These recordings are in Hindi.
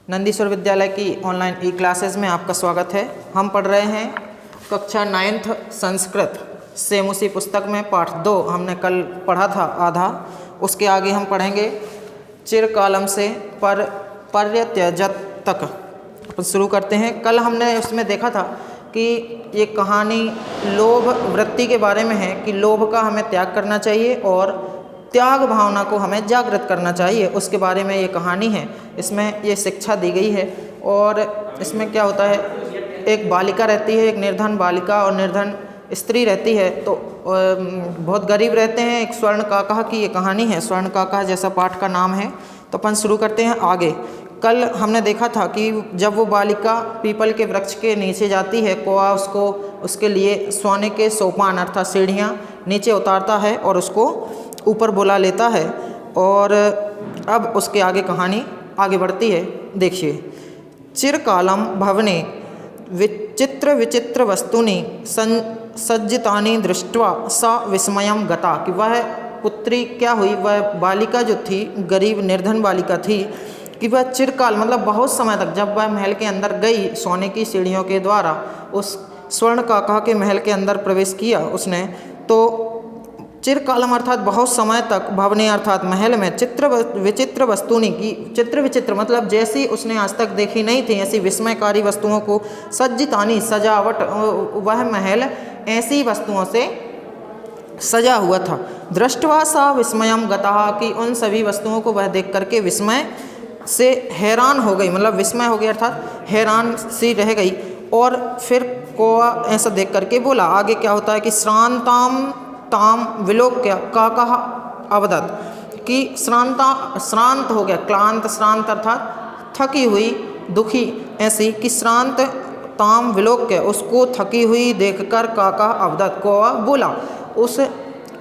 नंदीश्वर विद्यालय की ऑनलाइन ई क्लासेस में आपका स्वागत है। हम पढ़ रहे हैं कक्षा 9th संस्कृत सेम उसी पुस्तक में पाठ 2 हमने कल पढ़ा था आधा, उसके आगे हम पढ़ेंगे चिरकालम से पर्यत्यजत तक। अपन शुरू करते हैं। कल हमने उसमें देखा था कि ये कहानी लोभ वृत्ति के बारे में है कि लोभ का हमें त्याग करना चाहिए और त्याग भावना को हमें जागृत करना चाहिए, उसके बारे में ये कहानी है। इसमें ये शिक्षा दी गई है। और इसमें क्या होता है, एक बालिका रहती है, एक निर्धन बालिका और निर्धन स्त्री रहती है, तो बहुत गरीब रहते हैं। एक स्वर्ण काका की ये कहानी है, स्वर्ण काका जैसा पाठ का नाम है। तो अपन शुरू करते हैं आगे। कल हमने देखा था कि जब वो बालिका पीपल के वृक्ष के नीचे जाती है, कौआ उसको उसके लिए सोने के सोपान अर्थात सीढ़ियाँ नीचे उतारता है और उसको ऊपर बुला लेता है। और अब उसके आगे कहानी आगे बढ़ती है। देखिए, चिरकालम भवने विचित्र विचित्र वस्तुनि सज्जितानि दृष्ट्वा सा विस्मयम गता, कि वह पुत्री क्या हुई, वह बालिका जो थी, गरीब निर्धन बालिका थी, कि वह चिरकाल मतलब बहुत समय तक, जब वह महल के अंदर गई सोने की सीढ़ियों के द्वारा, उस स्वर्ण काका के महल के अंदर प्रवेश किया उसने, तो चिरकालम अर्थात बहुत समय तक, भवने अर्थात महल में, चित्र विचित्र वस्तुनि की, चित्र विचित्र मतलब जैसी उसने आज तक देखी नहीं थी ऐसी विस्मयकारी वस्तुओं को, सज्जितानी सजावट, वह महल ऐसी वस्तुओं से सजा हुआ था। दृष्टवा सा विस्मयम गता, कि उन सभी वस्तुओं को वह देख करके विस्मय से हैरान हो गई, मतलब विस्मय हो गई अर्थात हैरान सी रह गई। और फिर कौआ ऐसा देख करके बोला। आगे क्या होता है कि श्रांताम ताम विलोक्य काका अवदत, कि श्रांत हो गया, क्लांत श्रांत अर्थात थकी हुई दुखी ऐसी, कि श्रांत ताम विलोक्य उसको थकी हुई देखकर काका अवदत कौआ बोला। उस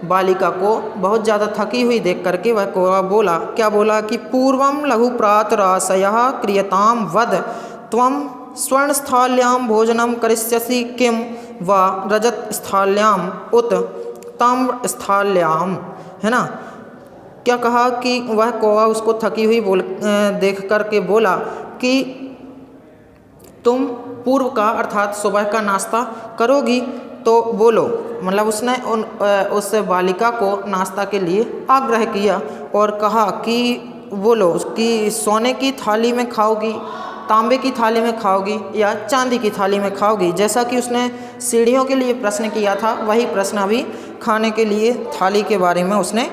बालिका को बहुत ज़्यादा थकी हुई देख करके वह कौआ बोला। क्या बोला कि पूर्वम लघु प्रातराशयः क्रियताम वद त्वं स्वर्णस्थाल्यां भोजनम करिष्यसि किं वा रजत स्थाल्याम उत ताम्र स्थाल्याम, है ना। क्या कहा कि वह कौआ उसको थकी हुई देख करके बोला कि तुम पूर्व का अर्थात सुबह का नाश्ता करोगी तो बोलो, मतलब उसने उस बालिका को नाश्ता के लिए आग्रह किया और कहा कि बोलो कि सोने की थाली में खाओगी, तांबे की थाली में खाओगी या चांदी की थाली में खाओगी। जैसा कि उसने सीढ़ियों के लिए प्रश्न किया था, वही प्रश्न अभी खाने के लिए थाली के बारे में उसने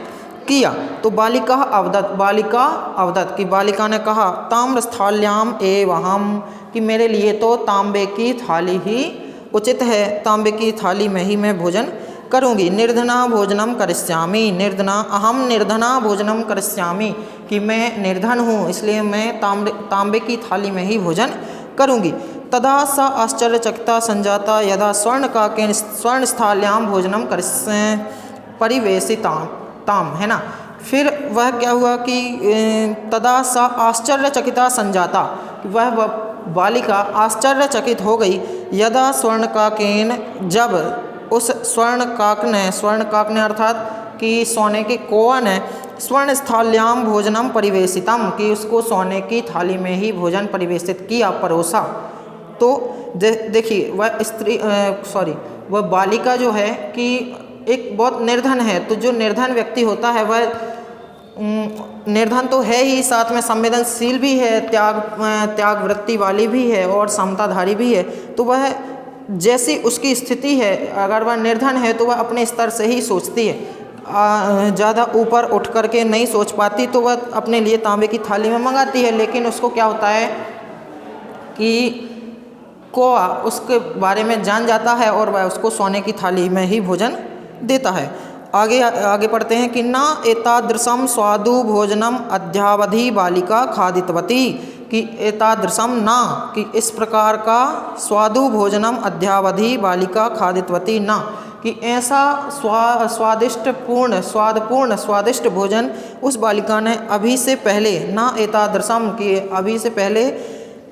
किया। तो बालिका अवदत की बालिका ने कहा ताम्र स्थाल्याम एवहम, कि मेरे लिए तो तांबे की थाली ही उचित है, तांबे की थाली में ही मैं भोजन करूँगी। निर्धना भोजनम करिष्यामि, अहम निर्धना भोजनम करिष्यामि, कि मैं निर्धन हूँ इसलिए मैं तांबे की थाली में ही भोजन करूँगी। तदा सा आश्चर्यचकिता संजाता यदा स्वर्ण स्थाल्याम भोजनम परिवेशिताम, है ना। फिर वह क्या हुआ कि तदा सा आश्चर्यचकिता संजाता, वह बालिका आश्चर्यचकित हो गई। यदा स्वर्णकाकेन, जब उस स्वर्ण काक ने अर्थात कि सोने के कौआ ने स्वर्ण स्थाल्याम भोजनम परिवेशितम, कि उसको सोने की थाली में ही भोजन परिवेशित किया, परोसा। तो देखिए वह बालिका जो है कि एक बहुत निर्धन है। तो जो निर्धन व्यक्ति होता है वह निर्धन तो है ही, साथ में संवेदनशील भी है, त्याग वृत्ति वाली भी है और समताधारी भी है। तो वह जैसी उसकी स्थिति है, अगर वह निर्धन है तो वह अपने स्तर से ही सोचती है, ज़्यादा ऊपर उठ करके नहीं सोच पाती, तो वह अपने लिए तांबे की थाली में मंगाती है। लेकिन उसको क्या होता है कि कौआ उसके बारे में जान जाता है और वह उसको सोने की थाली में ही भोजन देता है। आगे पढ़ते हैं कि ना एतादृशम स्वादु भोजनम अद्यावधि बालिका खादितवती, कि एतादृशम ना, कि इस प्रकार का स्वादु भोजनम अद्यावधि बालिका खादितवती ना, कि ऐसा स्वादिष्ट भोजन उस बालिका ने अभी से पहले, ना एतादृशम, कि अभी से पहले,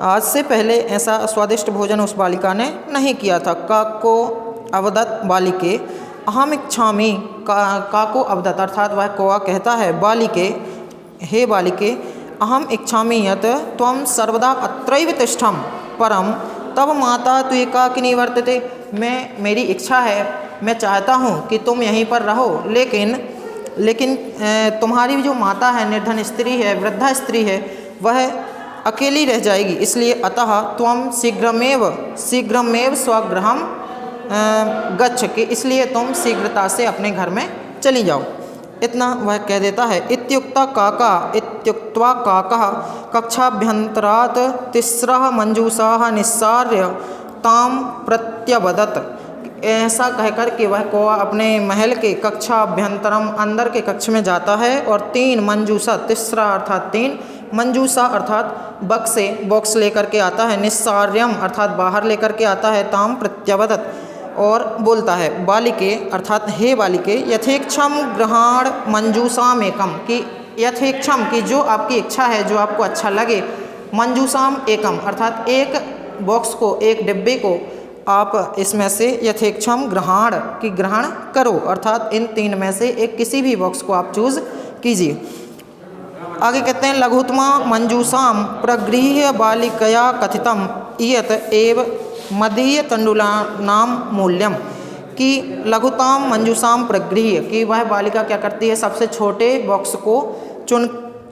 आज से पहले ऐसा स्वादिष्ट भोजन उस बालिका ने नहीं किया था। काको अवदत बालिके अहम इच्छामि, काको अवदत अर्थात वह कौआ कहता है बालिके, हे बालिके, अहम इच्छामि यत् त्वं सर्वदा अत्रैव तिष्ठं परं तब माता त्वेकाकिनी वर्तते। मेरी इच्छा है, मैं चाहता हूँ कि तुम यहीं पर रहो, लेकिन तुम्हारी जो माता है, निर्धन स्त्री है, वृद्धा स्त्री है, वह अकेली रह जाएगी। इसलिए अतः त्वं शीघ्रमेव स्वगृहं गच्छ, कि इसलिए तुम शीघ्रता से अपने घर में चली जाओ। इतना वह कह देता है। इत्युक्त्वा काकः कक्षाभ्यन्तरात् तिस्रः मंजूषाः निस्सार्य ताम प्रत्यवदत्। ऐसा कहकर के वह कौवा अपने महल के कक्षाभ्यंतरम अंदर के कक्ष में जाता है और 3 मंजूषा, तिस्रा अर्थात 3, मंजूषा अर्थात बॉक्स लेकर के आता है, निस्सार्यम अर्थात बाहर लेकर के आता है, ताम प्रत्यवदत् और बोलता है, बालिके अर्थात हे बालिके, यथेक्षम गृहाण मंजूषाम एकम, कि यथेक्षम कि जो आपकी इच्छा है, जो आपको अच्छा लगे, मंजूषाम एकम अर्थात एक बॉक्स को, एक डिब्बे को आप इसमें से यथेक्षम ग्रहण की ग्रहण करो, अर्थात इन 3 में से एक किसी भी बॉक्स को आप चूज कीजिए। आगे कहते हैं, लघुत्तमा मंजूषाम प्रगृह्य बालिकया कथितम इयत एव मदीय तंडुलानाम मूल्यम, कि लघुताम मंजूषाम प्रगृह्य, कि वह बालिका क्या करती है, सबसे छोटे बॉक्स को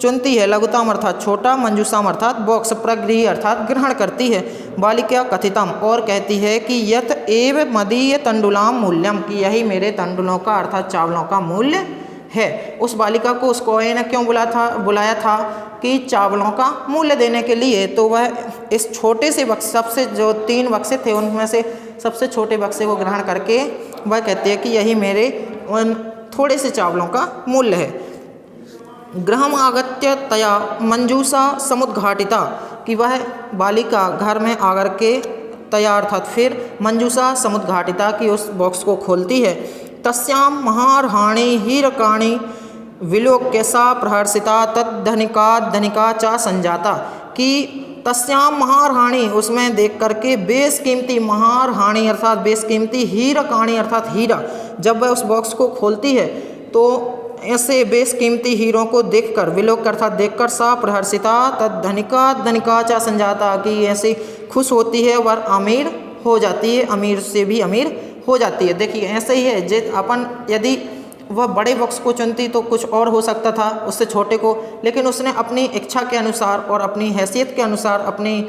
चुनती है। लघुताम अर्थात छोटा, मंजूषाम अर्थात बॉक्स, प्रगृह्य अर्थात ग्रहण करती है। बालिका कथितम और कहती है कि यत एव मदीय तंडुलाम मूल्यम, कि यही मेरे तंडुलों का अर्थात चावलों का मूल्य है। उस बालिका को उस कौवे ने क्यों बुलाया था कि चावलों का मूल्य देने के लिए। तो वह इस छोटे से बक्से, सबसे जो 3 बक्से थे उनमें से सबसे छोटे बक्से को ग्रहण करके वह कहती है कि यही मेरे उन थोड़े से चावलों का मूल्य है। गृहम आगत्य तया मंजूषा समुद्घाटिता, कि वह बालिका घर में आकर के तया अर्थात फिर मंजूषा समुद्घाटिता, की उस बॉक्स को खोलती है। तस्याम महारहाणी हीरकाणी विलोक्य सा प्रहर्षिता तद्धनिका चा संजाता, कि तस्याम महारहाणी उसमें देख करके बेशकीमती, महारहाणी अर्थात बेशकीमती, हीरकाणी अर्थात हीरा, जब वह उस बॉक्स को खोलती है तो ऐसे बेशकीमती हीरों को देखकर, विलोक अर्थात देखकर, सा प्रहर्षिता तद्धनिका चा संजाता, कि ऐसे खुश होती है, वह अमीर हो जाती है, अमीर से भी अमीर हो जाती है। देखिए ऐसे ही है, अपन यदि वह बड़े बॉक्स को चुनती तो कुछ और हो सकता था उससे छोटे को, लेकिन उसने अपनी इच्छा के अनुसार और अपनी हैसियत के अनुसार, अपनी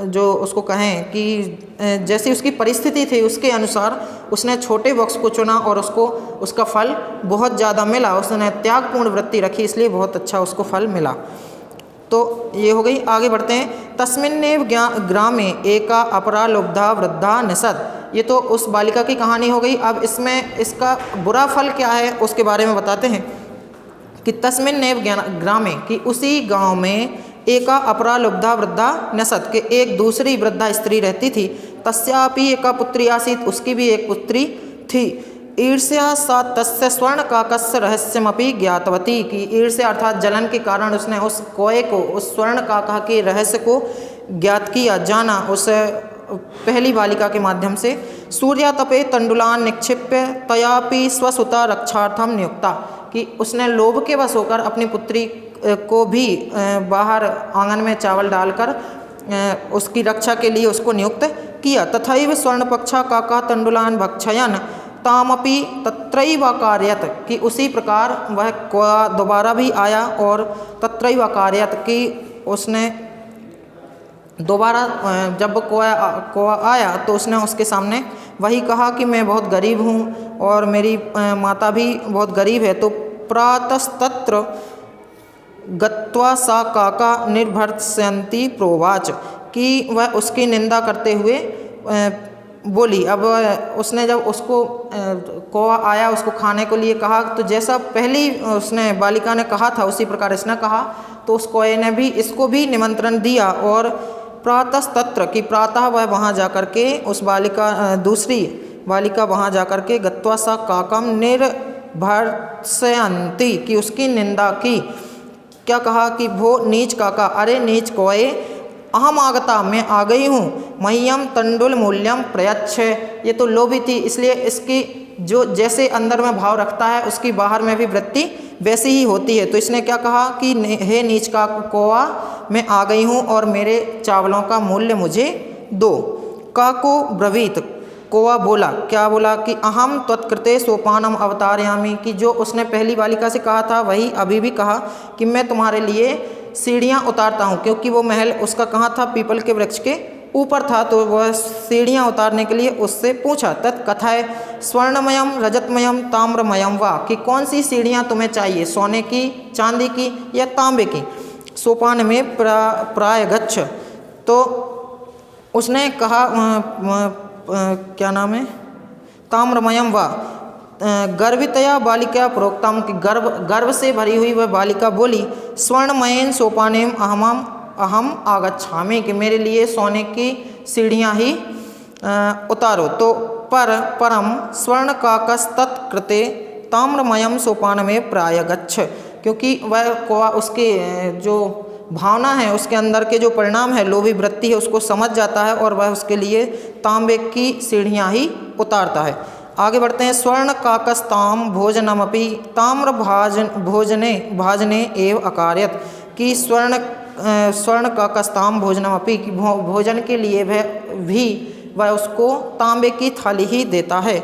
जो उसको कहें कि जैसी उसकी परिस्थिति थी उसके अनुसार उसने छोटे बॉक्स को चुना और उसको उसका फल बहुत ज़्यादा मिला। उसने त्यागपूर्ण वृत्ति रखी, इसलिए बहुत अच्छा उसको फल मिला। तो ये हो गई। आगे बढ़ते हैं। तस्मिन्नेव ग्रामे एका अपरा लुब्धा वृद्धा निषद, ये तो उस बालिका की कहानी हो गई। अब इसमें इसका बुरा फल क्या है उसके बारे में बताते हैं कि तस्मिन्नेव ग्रामे, कि उसी गांव में एका अपरा लुब्धा वृद्धा नसत, के एक दूसरी वृद्धा स्त्री रहती थी। तस्यापि एका पुत्री आसीत, उसकी भी एक पुत्री थी। ईर्ष्या सा तस्य स्वर्ण काकस्य रहस्यमपि ज्ञातवती, की ईर्ष्या अर्थात जलन के कारण उसने उस कौए को, उस स्वर्ण काका के रहस्य को ज्ञात किया, जाना उस पहली बालिका के माध्यम से। सूर्यातपे तंडुलान निक्षिप्य तयापि स्वसुता रक्षार्थम नियुक्ता, कि उसने लोभ के वश होकर अपनी पुत्री को भी बाहर आंगन में चावल डालकर उसकी रक्षा के लिए उसको नियुक्त किया। तथैव स्वर्णपक्षा काका तंडुलान भक्षयन तामपि तत्रैव कार्यत, कि उसी प्रकार वह कौआ दोबारा भी आया और तत्रैव कार्यत, कि उसने दोबारा जब कौआ आया तो उसने उसके सामने वही कहा कि मैं बहुत गरीब हूँ और मेरी माता भी बहुत गरीब है। तो प्रातस्तत्र गत्वा सा काका निर्भर्त्सयन्ती प्रोवाच, कि वह उसकी निंदा करते हुए बोली। अब उसने जब उसको कौआ आया उसको खाने को लिए कहा, तो जैसा पहली उसने बालिका ने कहा था उसी प्रकार इसने कहा, तो उस कौए ने भी इसको भी निमंत्रण दिया। और प्रातस्तत्र, कि प्रातः वह वहाँ जा कर के उस बालिका, दूसरी बालिका वहाँ जा कर के गत्वा सा काकम निर्भर्त्सयन्ती, कि उसकी निंदा की। क्या कहा कि भो नीच काका, अरे नीच कौए, अहम आगता, मैं आ गई हूँ, मह्यम तंडुल मूल्यम प्रयच्छ, ये तो लोभी थी इसलिए इसकी जो जैसे अंदर में भाव रखता है उसकी बाहर में भी वृत्ति वैसी ही होती है। तो इसने क्या कहा कि हे नीच का कौवा, मैं आ गई हूँ और मेरे चावलों का मूल्य मुझे दो। काको ब्रवीत, कौवा बोला, क्या बोला कि अहम त्वत्कृते सोपानम अवतारयामि, कि जो उसने पहली बालिका से कहा था वही अभी भी कहा कि मैं तुम्हारे लिए सीढ़ियाँ उतारता हूँ, क्योंकि वो महल उसका कहाँ था, पीपल के वृक्ष के ऊपर था, तो वह सीढ़ियाँ उतारने के लिए उससे पूछा। तत्कथाय स्वर्णमयम रजतमयम ताम्रमयम वा, कि कौन सी सीढ़ियाँ तुम्हें चाहिए, सोने की, चांदी की या तांबे की। सोपान में प्राय गच्छ, तो उसने कहा क्या नाम है, ताम्रमयम वा, गर्वितया बालिका प्रोक्तम, कि गर्व से भरी हुई वह बालिका बोली, स्वर्णमयेन सोपानेम अहम आगच्छामि, कि मेरे लिए सोने की सीढ़ियाँ ही उतारो। तो परम स्वर्ण काकस्तत्कृते ताम्रमयम सोपान में प्राय गच्छ, क्योंकि वह कौवा उसके जो भावना है, उसके अंदर के जो परिणाम है, लोभी वृत्ति है, उसको समझ जाता है और वह उसके लिए तांबे की सीढ़ियाँ ही उतारता है। आगे बढ़ते हैं। स्वर्ण काकस्ताम भोजनमपि ताम्र भोजने भाजने एव अकार्यत, कि स्वर्ण काकस्ताम भोजनमपि, कि भोजन के लिए वह उसको तांबे की थाली ही देता है।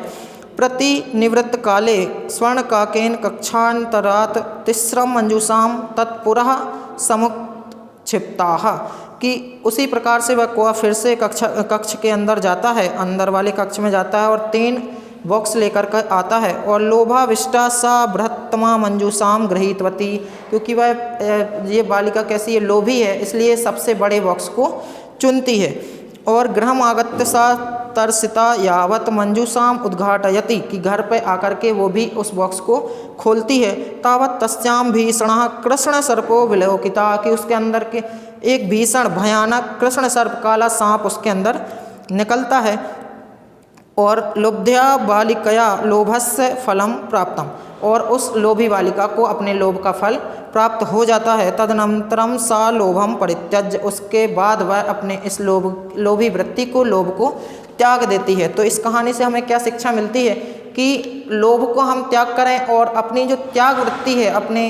प्रतिनिवृत्त काले स्वर्ण काकेन कक्षांतरात तिस्रम मंजूषाम तत्पुरः समुक्षिप्ताः, कि उसी प्रकार से वह कौवा फिर से कक्ष के अंदर जाता है, अंदर वाले कक्ष में जाता है और 3 बॉक्स लेकर कर आता है। और लोभाविष्टा सा बृहत्तमा मंजूषाम गृहीतवती, क्योंकि वह ये बालिका कैसी है, लोभी है, इसलिए सबसे बड़े बॉक्स को चुनती है। और गृहम आगत्य सा तरसिता यावत मंजूषाम उद्घाटयति, कि घर पे आकर के वो भी उस बॉक्स को खोलती है। तावत तस्याम भीषणः कृष्ण सर्पो विलोकिता, कि उसके अंदर के एक भीषण भयानक कृष्ण सर्प, काला सांप उसके अंदर निकलता है। और लुब्ध्या बालिकया लोभस्य फलम प्राप्तम, और उस लोभी बालिका को अपने लोभ का फल प्राप्त हो जाता है। तदनंतरम सा लोभम परित्यज्य, उसके बाद वह अपने इस लोभी वृत्ति को, लोभ को त्याग देती है। तो इस कहानी से हमें क्या शिक्षा मिलती है कि लोभ को हम त्याग करें और अपनी जो त्याग वृत्ति है, अपने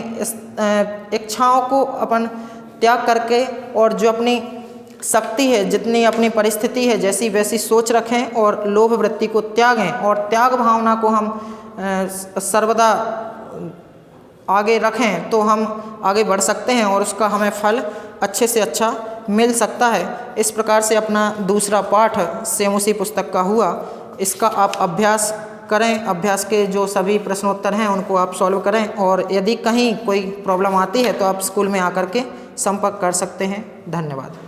इच्छाओं को अपन त्याग करके, और जो अपनी शक्ति है, जितनी अपनी परिस्थिति है, जैसी वैसी सोच रखें और लोभ वृत्ति को त्यागें, और त्याग भावना को हम सर्वदा आगे रखें, तो हम आगे बढ़ सकते हैं और उसका हमें फल अच्छे से अच्छा मिल सकता है। इस प्रकार से अपना दूसरा पाठ सेमुसी पुस्तक का हुआ, इसका आप अभ्यास करें। अभ्यास के जो सभी प्रश्नोत्तर हैं उनको आप सॉल्व करें, और यदि कहीं कोई प्रॉब्लम आती है तो आप स्कूल में आकर के संपर्क कर सकते हैं। धन्यवाद।